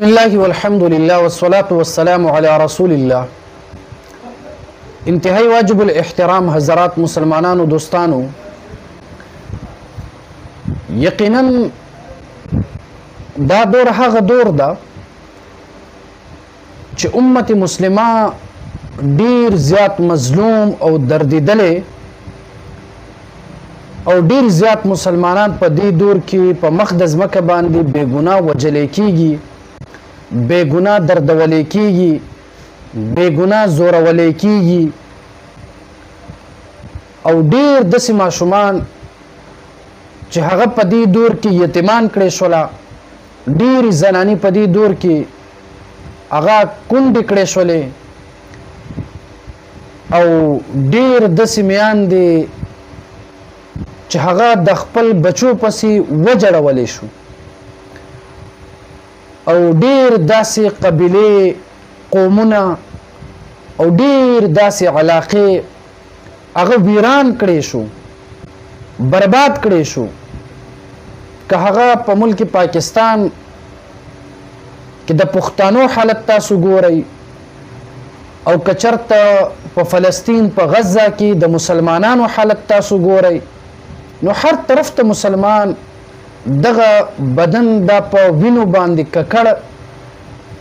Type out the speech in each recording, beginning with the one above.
الله والحمد لله والصلاة والسلام على رسول الله. انتهائی واجب الاحترام حضرات مسلمانانو دوستانو، یقینا دا دور هغه دور ده چې امت مسلمه ډیر زیات مظلوم او دردیدلې او ډیر زیات مسلمانان په دې دور کې په مخ د ځمکه باندې بې ګناه وجلې کیږي، بے گناہ دردولے کیږي، بے گناہ زورولے کیږي او ډیر داسې ماشومان چې هغه په دې دور کې یتیمان کړی شوله، ډیرې زنانې په دې دور کې هغه کونډې کړی شولې او ډیر داسې میاندې چې هغه د خپل بچو پسې وجړولی شو او ډیر داسې قبیلې قومونه او ډیر داسې علاقې هغه ویران کړی شو، برباد کړی شو. که هغه په ملک پاکستان کې د پښتنو حالت تاسو ګورئ او که چېرته په فلسطین په غزه کې د مسلمانانو حالت تاسو ګورئ، نو هر طرف ته مسلمان دغه بدن دا په وینو باندې ککړ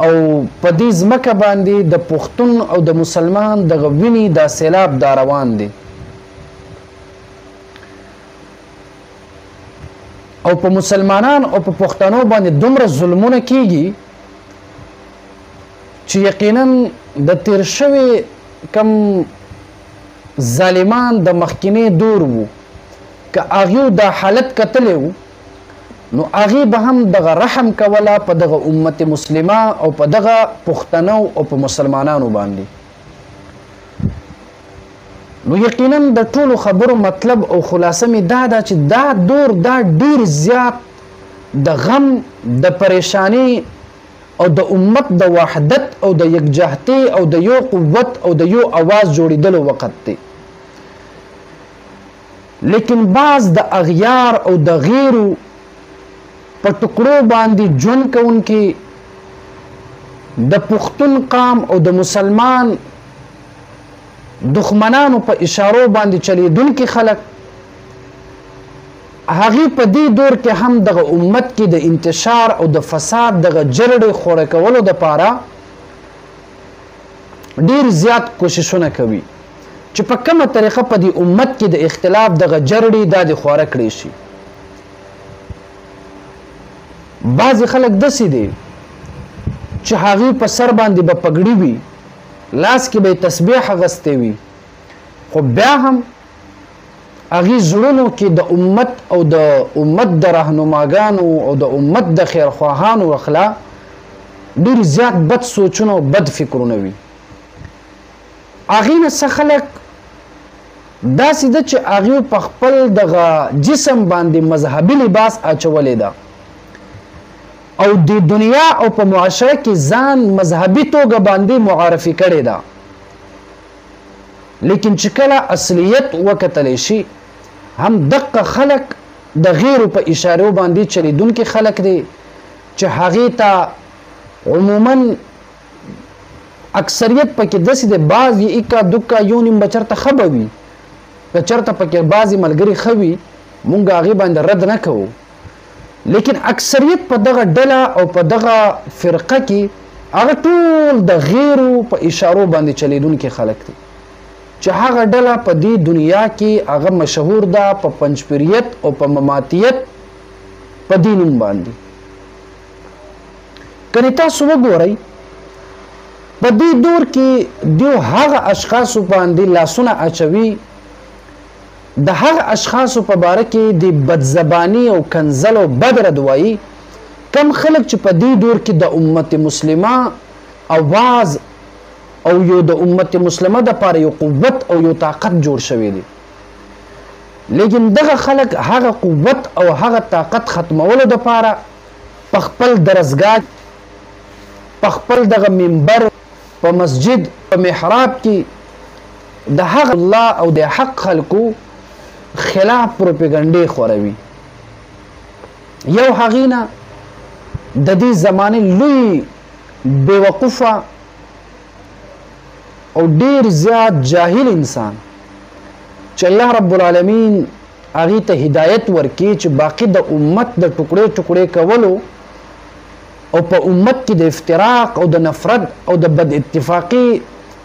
او په دې ځمکه باندې د پښتون او د مسلمان دغه وینې دا سیلاب دا روان دی او په مسلمانان او په پښتنو باندې دومره ظلمونه کیږي چې یقینا د تیر شوي کم ظالمان د مخکینی دور وو که هغوی دا حالت کتلی وو نو هغې به هم دغه رحم کوله په دغه امت مسلمه او په دغه پښتنو او په مسلمانانو باندې. نو یقینا د ټولو خبرو مطلب او خلاصه مې دا ده چې دا دور دا ډیر زیات د غم، د پریشانی او د امت د وحدت او د یکجهتۍ او د یو قوت او د یو اواز جوړېدلو وخت دی. لیکن بعض د اغیار او د غیرو په ټکړو باندې ژوند کوونکي د پښتون قام او د مسلمان دښمنانو په اشارو باندې چلیدونکي خلک هغې په دې دور کې هم دغه امت کې د انتشار او د فساد دغه جرړې خوړه کولو دپاره ډیر زیات کوششونه کوي چې په کومه طریقه په دې امت کې د اختلاف دغه جرړې دا د خواره کړی شي. بعضې خلک داسې دي چې هغې په سر باندې به پګړي وي، لاس کې به یې تسبیح اغوستی وي، خو بیا هم هغې زړونو کې د امت او د امت د رهنماګانو او د امت د خیرخواهانو اخلا ډېر زیات بد سوچونه او بد فکرونه وي. هغې نه څه خلک داسې ده چې هغې په خپل دغه جسم باندې مذهبي لباس اچولی ده او د دنیا او په معاشره کې ځان مذهبي توګه باندې معرفي کړې ده، لیکن چې کله اصلیت وکتلی شي هم دقه خلک د غیرو په اشارو باندې چلیدونکي خلک دي چې هغې ته عموما اکثریت پکې داسې دی، بعض یې ایکا دوکا یو نیم به چېرته ښه به وي، که چېرته پکې بعضې ملګري ښه وي مونږ هغې باندې رد نه کوو، لیکن اکثریت په دغه ډله او په دغه فرقه کې هغه ټول د غیرو په اشارو باندې چلیدونکي خلک دي چې هغه ډله په دې دنیا کې هغه مشهور ده په پنجپیریت او په مماتیت په دې نوم باندې. کنې تاسو وګورئ په دې دور کې دیو هغه اشخاصو باندې لاسونه اچوي، د هغه اشخاصو په باره کې د بدزبانی او کنزل او بد رد وایي کم خلک چې په دې دور کې د امت مسلمه اواز او یو د امت مسلمه دپاره یو قوت او یو طاقت جوړ شوی دی، لیکن دغه خلک هغه قوت او هغه طاقت ختمولو دپاره په خپل درسګاه، په خپل دغه منبر، په مسجد، په محراب کې د هغه الله او د حق خلکو خلاف پروپیګنډې خوروي. یو هغې نه د دې زمانه لوی بیوقوفه او ډیر زیات جاهل انسان چې الله رب العالمین هغه ته هدایت ورکړي چې باقی د امت د ټوکړې ټوکړې کولو او په امت کې د افتراق او د نفرت او د بد اتفاقی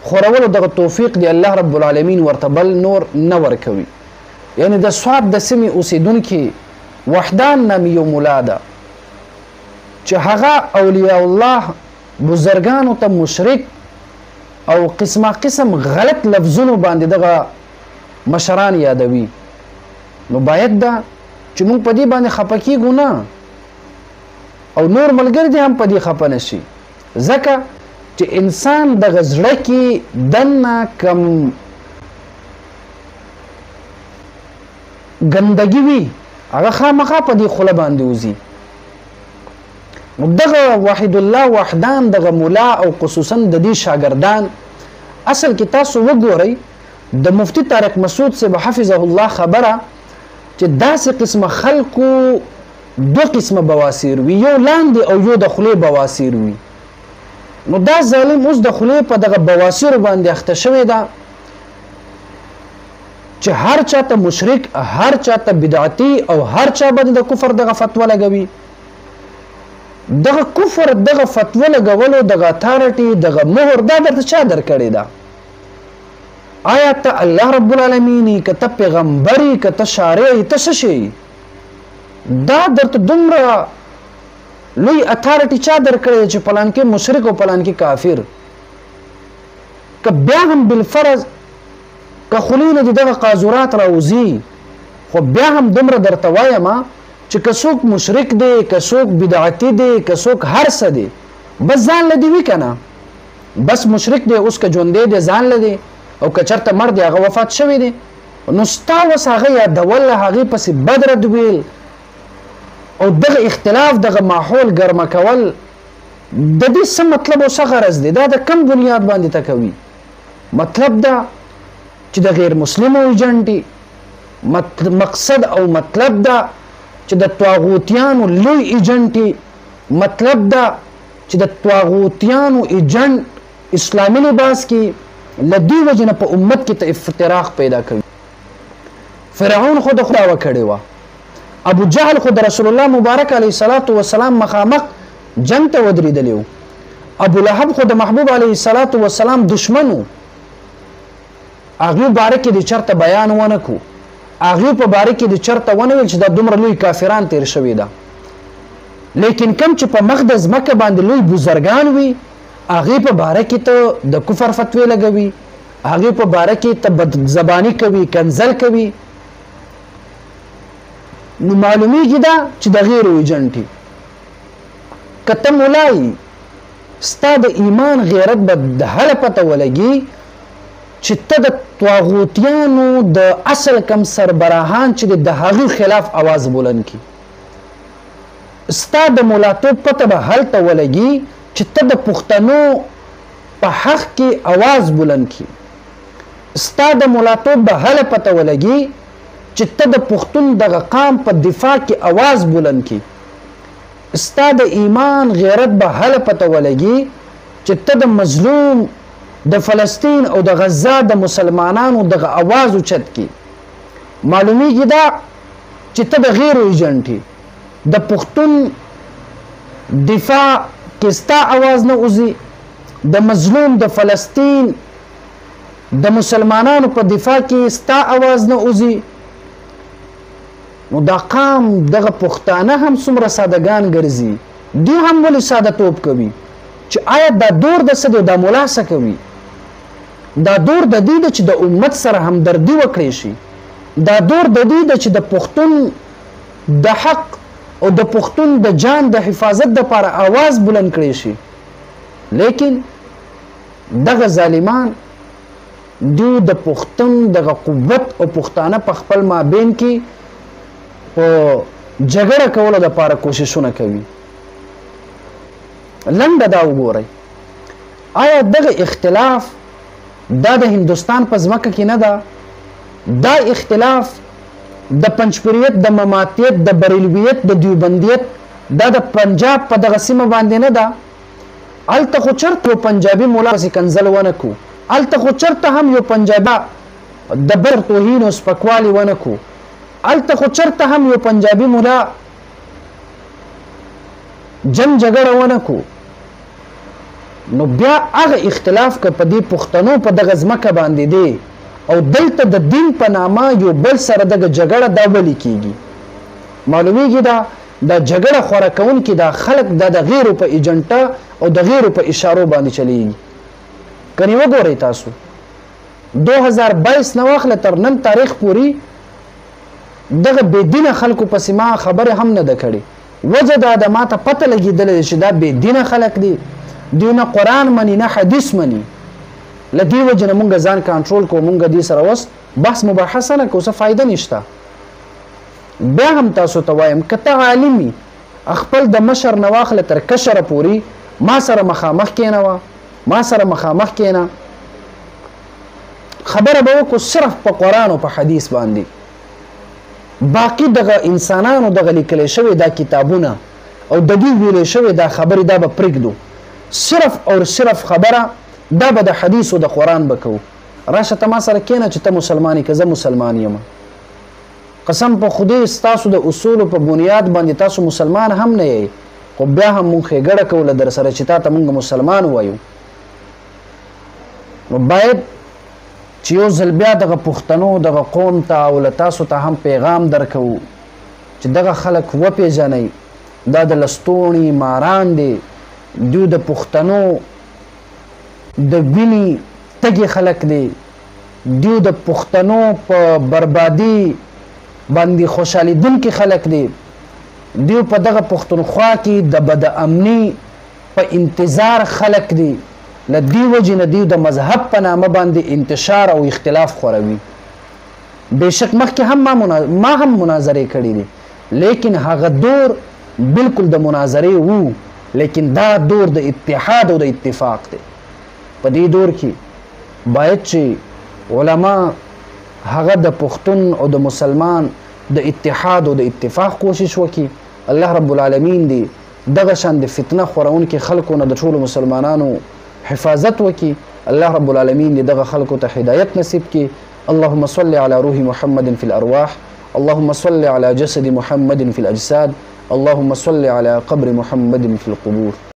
خورولو دغه توفیق دی الله رب العالمین ورته بل نور نه ورکوي. یعنی د سواد د سیمې اوسیدونکي وحدان نامي یو مولا ده چې هغه اولیاء الله بزرګانو ته مشرک او قسمه قسم غلط لفظونو باندې دغه مشران یادوي. نو باید دا چې موږ په دې باندې خفه کیږو نه او نور ملګری دې هم په دې خفه نشي، ځکه چې انسان دغه زړه کې دننه کم ګندګي وي هغه خامخا په دې خوله باندې وځي. نو دغه وحید الله وحدان دغه مولا او خصوصا د دې شاګردان اصل کې تاسو وګورئ د مفتی طارق مسعود صاحب حفظه الله خبره چې داسې قسمه خلکو دو قسمه بواسیر وي، یو لاندې او یو د خولې بواسیر وي. نو دا ظالم اوس د خولې په دغه بواسیر باندې اخته شوی ده چې هر چاته مشرک، هر چاته بدعتي او هر چا باندې د کفر دغه فتوا لګوي. دغه کفر دغه فتوا لګولو دغه اتارټي دغه مهر دا درته چا درکړی ده؟ آیا ته الله رب العالمین که ته پیغمبري که ته شارع ته څه شي؟ دا درته دومره لوی اتارټي چا درکړی چې پلان کې مشرک او پلان کې کافر؟ که بیا هم بالفرض که خولینه دغه قاذورات راوځي، خو بیا هم دومره درته وایم چې که څوک مشرک دی، که څوک بدعتي دی، که څوک هر څه دی، بس ځان له دې وي که نه؟ بس مشرک دی اوس که ژوندی دی ځان له دی، او که چېرته مړ دی هغه وفات شوی دی، نو ستا اوس هغه یادول هغې پسې بد رد ویل او دغه اختلاف دغه ماحول ګرمه کول د دې څه مطلب او څه غرض دی؟ دا د کم بنیاد باندې ته کوي؟ مطلب دا چې د غیر مسلمو ایجنټ دي، مقصد او مطلب دا چې د طاغوتیانو لوی ایجنټ دي، مطلب دا چې د طاغوتیانو ایجنټ اسلامي لباس کې لدی وجه نه په امت کې ته افتراق پیدا کوي. فرعون خو د خدا وکړی و، ابو جهل خو د رسول الله مبارک علیه الصلاۃ والسلام مخامخ جنگ ته ودرېدلی و، ابو لهب خو د محبوب علیه الصلاۃ والسلام دشمن و، هغې باره کې د چرته بیان ونه کو، هغې په باره کې د چرته ونه ویل چې دا دومره لوی کافران تیر شوي ده. لیکن کم چې په مخ د ځمکه باندې لوی بزرګان وي هغې په باره کې ته د کفر فتوې لګوي، هغې په باره کې ته بد زباني کوي، کنزل کوي. نو معلومیږي دا چې د غیرو ایجنټي که ته مولایي ستا د ایمان غیرت به د هله پته ولګي چې ته د طاغوتیانو د اصل کم سربراهان چې د هغې خلاف اواز بلند کړي. ستا د مولاتوب پته به هلته ولګي چې ته د پښتنو په حق کې اواز بلند کړي. ستا د مولاتوب به هله پته ولګي چې ته د پښتون دغه قام په دفاع کې اواز بلند کړي. ستا د ایمان غیرت به هله پته ولګي چې ته د مظلوم د فلسطین او د غزه د مسلمانانو دغه اواز اوچت کړي. معلومیږي دا چې ته د غیرو ایجنټ د پښتون دفاع کې ستا اواز نه وځي، د مظلوم د فلسطین د مسلمانانو په دفاع کې ستا اواز نه وځي. نو دا قام دغه پښتانه هم څومره سادهګان ګرځي، دوی هم ولې ساده توب کوي چې آیا دا دور د څه دی، دا مولا څه کوي؟ دا دور د دې ده چې د امت سره همدردي وکړی شي، دا دور د دې ده چې د پښتون د حق او د پښتون د جان د حفاظت دپاره آواز بلند کړی شي. لیکن دغه ظالمان دوی د پښتون دغه قوت او پښتانه په خپل مابین کې په جګړه کولو دپاره کوششونه کوي. لنډه دا وګورئ، آیا دغه اختلاف دا د هندوستان په ځمکه کې نه ده؟ دا اختلاف د پنجپریت، د مماتیت، د بریلویت، د دیوبندیت، دا د پنجاب په دغه سیمه باندې نه ده. هلته خو چرته یو پنجابي مولا پسې کنځل ونه کړو، هلته خو چرته هم یو پنجابي د بر توهین او سپکوالي ونه کړو، هلته خو چرته هم یو پنجابي مولا جنګ جګړه ونه کړو. نو بیا هغه اختلاف که په دې پښتنو په دغه ځمکه باندې دی او دلته د دین په نامه یو بل سره دغه جګړه دا ولې کیږي؟ معلومیږي دا جګړه خوره کوونکي دا خلک دا د غیرو په ایجنټه او د غیرو په اشارو باندې چلیږي. کنی وګورئ تاسو 2022 نه واخله تر نن تاریخ پورې دغه بېدینه خلکو پسې ما خبرې هم نه ده کړې. وجه دا ده ماته پته لګېدلې چې دا بېدینه خلک دي، دوی نه قرآن مني نه حدیث مني. له دې وجې نه مونږ ځان کنټرول کوو، مونږ دې سره اوس بحث مباحثه نه کوو، څه فایده نشته. بیا هم تاسو ته وایم که ته عالم وي خپل د مشر نه واخله تر کشره پورې ما سره مخامخ کېنوه، ما سره مخامخ کېنه، خبره به وکړو صرف په قرآن او په حدیث باندې. باقي دغه انسانانو دغه لیکلی شوي دا کتابونه او د دوی ویلی شوي دا خبرې دا به پرېږدو، صرف او صرف خبره دا به د حدیث او د قرآن به کوو. راشه ته ما سره کېنه چې ته مسلمان یې که زه مسلمان یم. قسم په خدای ستاسو د اصولو په بنیاد باندې تاسو مسلمان هم نه یئ، خو بیا هم مونږ ښېګړه کوله در سره چې تا ته مونږ مسلمان وایو. نو باید چې یو ځل بیا دغه پښتنو دغه قوم ته او له تاسو ته هم پیغام درکوو چې دغه خلک وپېژنئ دا د لستوڼي ماران دي، دوی د پښتنو د وینې تږي خلک دي، دوی د پښتنو په بربادي باندې خوشحالېدونکي خلک دي، دوی په دغه پښتونخوا کې د بد امني په انتظار خلک دي. له دې وجې نه دوی د مذهب په نامه باندې انتشار او اختلاف خوروي. بېشک مخکې هم ما هم مناظرې کړي دي، لیکن هغه دور بالکل د مناظرې وو، لیکن دا دور د اتحاد او د اتفاق دی. په دې دور کې باید چې علما هغه د پښتون او د مسلمان د اتحاد او د اتفاق کوشش وکړي. الله رب العالمین دی دغه شان د فتنه خورونکي خلکو نه د ټولو مسلمانانو حفاظت وکړي. الله رب العالمین دی دغه خلکو ته هدایت نصیب کړي. اللهم صل على روح محمد في الأرواح، اللهم صل على جسد محمد في الأجساد، اللهم صل على قبر محمد في القبور.